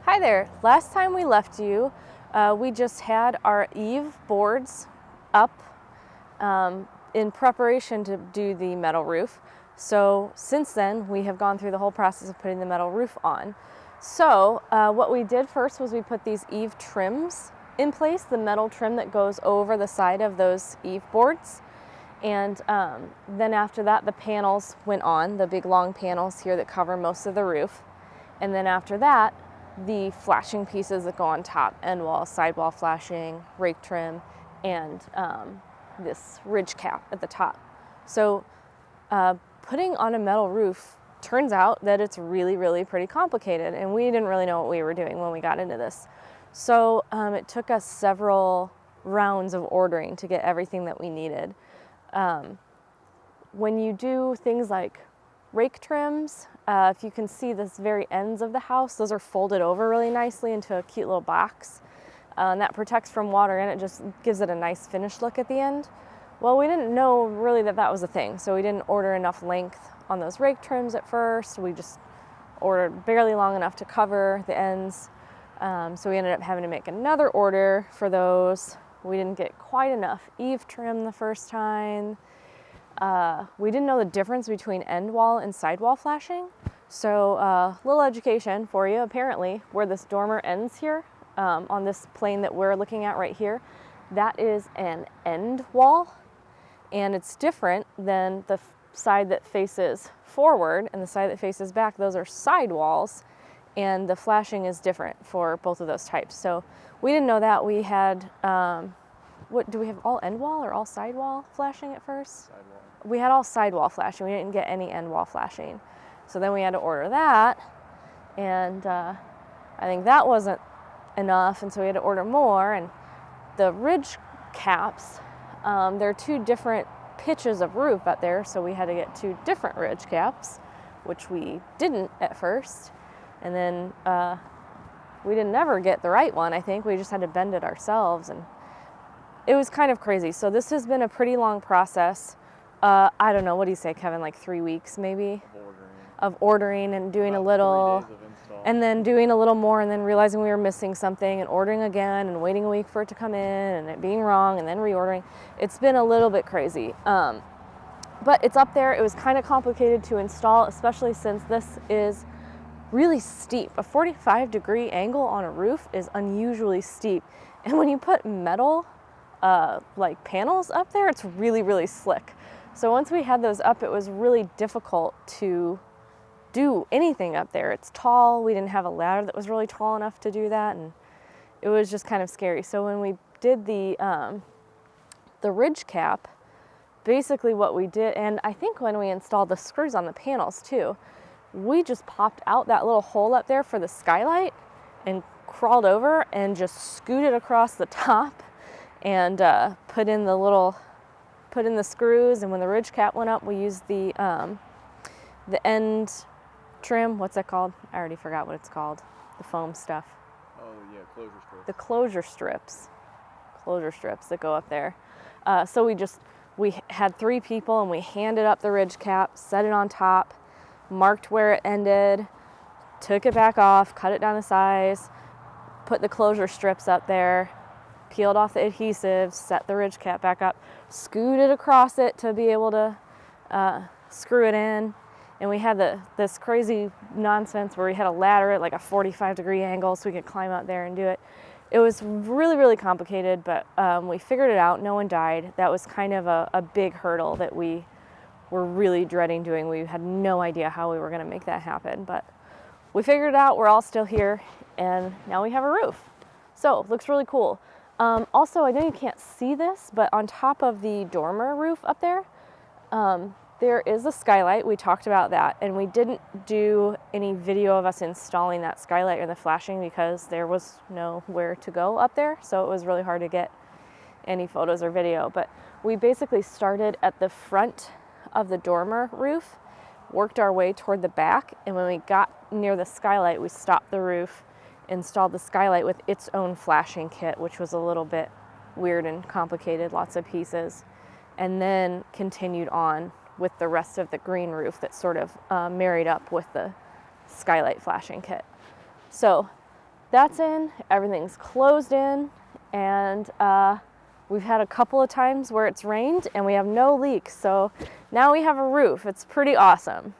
Hi there. Last time we left you, we just had our eave boards up in preparation to do the metal roof. So since then, we have gone through the whole process of putting the metal roof on. So what we did first was we put these eave trims in place, the metal trim that goes over the side of those eave boards. And then after that, the panels went on, the big long panels here that cover most of the roof. And then after that, the flashing pieces that go on top, end wall, sidewall flashing, rake trim, and this ridge cap at the top. So putting on a metal roof turns out that it's really pretty complicated, and we didn't really know what we were doing when we got into this. So it took us several rounds of ordering to get everything that we needed. When you do things like rake trims, if you can see this very ends of the house, those are folded over really nicely into a cute little box. And that protects from water, and it just gives it a nice finished look at the end. Well, we didn't know really that that was a thing, so we didn't order enough length on those rake trims at first. We just ordered barely long enough to cover the ends. So we ended up having to make another order for those. We didn't get quite enough eave trim the first time. We didn't know the difference between end wall and sidewall flashing. So little education for you. Apparently, where this dormer ends here, on this plane that we're looking at right here, that is an end wall. And it's different than the side that faces forward and the side that faces back. Those are sidewalls. And the flashing is different for both of those types. So we didn't know that. We had, what do we have, all end wall or all sidewall flashing at first? Sidewall. We had all sidewall flashing. We didn't get any end wall flashing. So then we had to order that, and I think that wasn't enough, and so we had to order more. And the ridge caps, there are two different pitches of roof out there, so we had to get two different ridge caps, which we didn't at first. And then we didn't ever get the right one, I think. We just had to bend it ourselves, and it was kind of crazy. So this has been a pretty long process. I don't know, what do you say, Kevin, like 3 weeks maybe? Of ordering and doing About a little, 3 days of install. and then doing a little more, and then realizing we were missing something and ordering again and waiting a week for it to come in and it being wrong and then reordering. It's been a little bit crazy. But it's up there. It was kind of complicated to install, especially since this is really steep. A 45-degree angle on a roof is unusually steep. And when you put metal like panels up there, it's really slick. So once we had those up, it was really difficult to do anything up there. It's tall. We didn't have a ladder that was really tall enough to do that, and it was just kind of scary. So when we did the ridge cap, basically what we did, and I think when we installed the screws on the panels too, we just popped out that little hole up there for the skylight and crawled over and just scooted across the top and put in the screws. And when the ridge cap went up, we used the end trim. What's that called? I already forgot what it's called. The foam stuff. Oh yeah, closure strips. The closure strips that go up there. So we had 3 people, and we handed up the ridge cap, set it on top, marked where it ended, took it back off, cut it down to size, put the closure strips up there, peeled off the adhesive, set the ridge cap back up, scooted across it to be able to screw it in. And we had this crazy nonsense where we had a ladder at like a 45-degree angle so we could climb out there and do it. It was really complicated, but we figured it out. No one died. That was kind of a big hurdle that we were really dreading doing. We had no idea how we were going to make that happen, but we figured it out. We're all still here, and now we have a roof. So it looks really cool. Also, I know you can't see this, but on top of the dormer roof up there, there is a skylight. We talked about that, and we didn't do any video of us installing that skylight or the flashing because there was nowhere to go up there, so it was really hard to get any photos or video. But we basically started at the front of the dormer roof, worked our way toward the back, and when we got near the skylight, we stopped the roof, installed the skylight with its own flashing kit, which was a little bit weird and complicated, lots of pieces, and then continued on with the rest of the green roof that sort of married up with the skylight flashing kit. So that's in, everything's closed in, and we've had a couple of times where it's rained and we have no leaks. So now we have a roof. It's pretty awesome.